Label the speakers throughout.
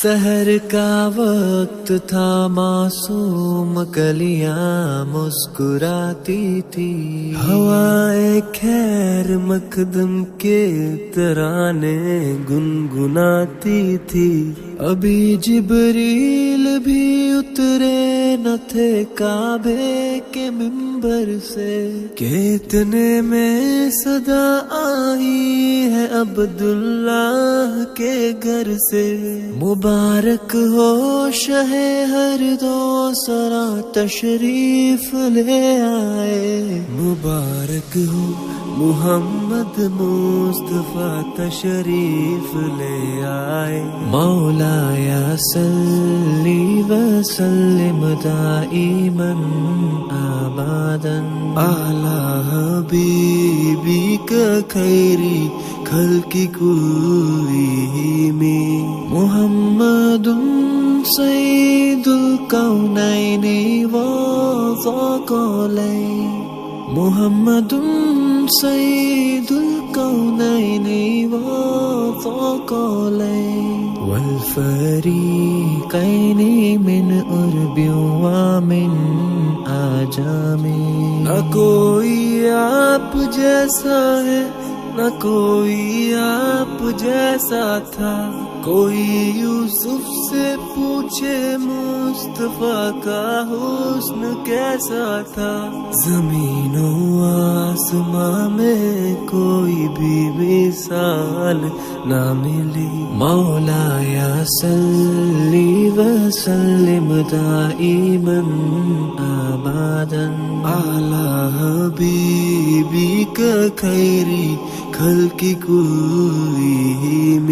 Speaker 1: سحر کا وقت تھا، معصوم کلیاں مسکراتی تھی، ہوائے خیر مقدم کے ترانے گنگناتی تھی۔ ابھی جبریل بھی اترے نہ تھے کعبے کے منبر سے کہ اتنے میں صدا آئی ہے عبداللہ کے گھر سے۔ مبارک ہو شہ ہر دو سرا تشریف لے آئے، مبارک ہو محمد مصطفیٰ تشریف لے آئے۔ مولا یا صلی وسلم دائما ابدا علی حبیبک خیری خلق کلہم، محمد سید الکونین والثقلین، محمد سید الکونین والثقلین والفریقین من عرب ومن عجم۔ نہ کوئی آپ جیسا ہے، نہ کوئی آپ جیسا تھا، کوئی یوسف سے پوچھے مصطفیٰ کا حسن کیسا تھا۔ زمین و آسماں میں کوئی بھی مثال نہ ملی۔ مولا یا صلی وسلم دائما ابدا علی حبیبک خیری خلق کلہم۔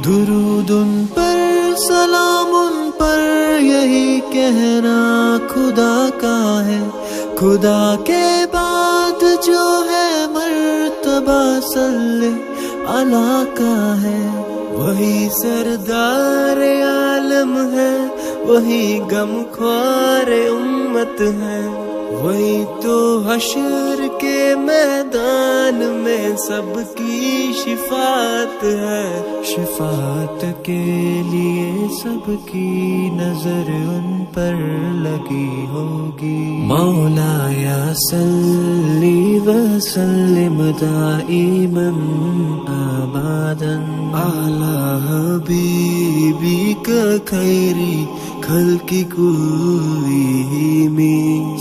Speaker 1: درود ان پر سلام ان پر، یہی کہنا خدا کا ہے، خدا کے بعد جو ہے مرتبہ صلی اللہ کا ہے۔ وہی سردار عالم ہے، وہی غم خوار امت ہے، وہی تو حشر کے میدان میں سب کی شفاعت ہے۔ شفاعت کے لیے سب کی نظر ان پر لگی ہوگی۔ مولا یا صلی وسلم دائما ابدا علی حبیبک خیری خلق کلہم۔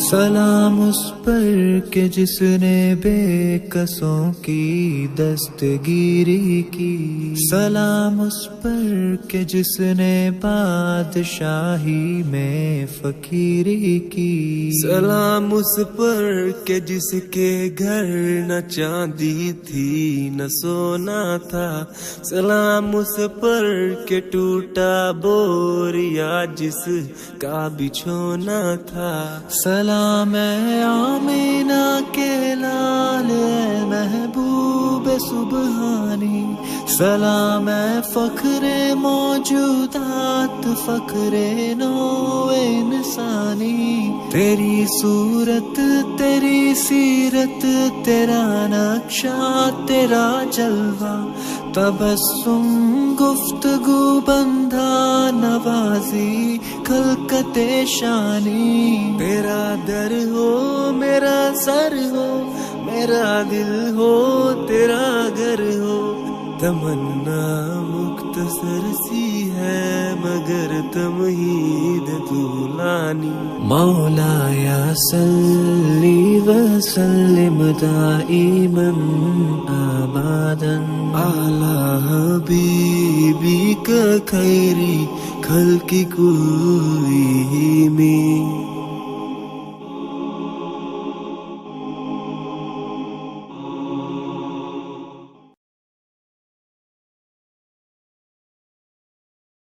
Speaker 1: سلام اس پر کہ جس نے بے کسوں کی دستگیری کی، سلام اس پر کہ جس نے بادشاہی میں فقیری کی، سلام اس پر کہ جس کے گھر نہ چاندی تھی نہ سونا تھا، سلام اس پر کہ ٹوٹا بوریا جس کا بچھونا تھا۔ سلام اے آمینہ کے لال، اے محبوب سبحانی، سلام اے فخر موجودات، فخر نوع انسانی۔ تیری صورت تیری سیرت، تیرا نقشہ تیرا جلوہ، تبسم گفتگو بندھا نوازی خلقت شانی۔ تیرا در ہو میرا سر ہو، میرا دل ہو تیرا گھر ہو، تمنا مختصر سی ہے مگر تمہید طولانی۔ مولا یا صلی وسلم دائما ابدا علی حبیبک خیری خلق کلہم۔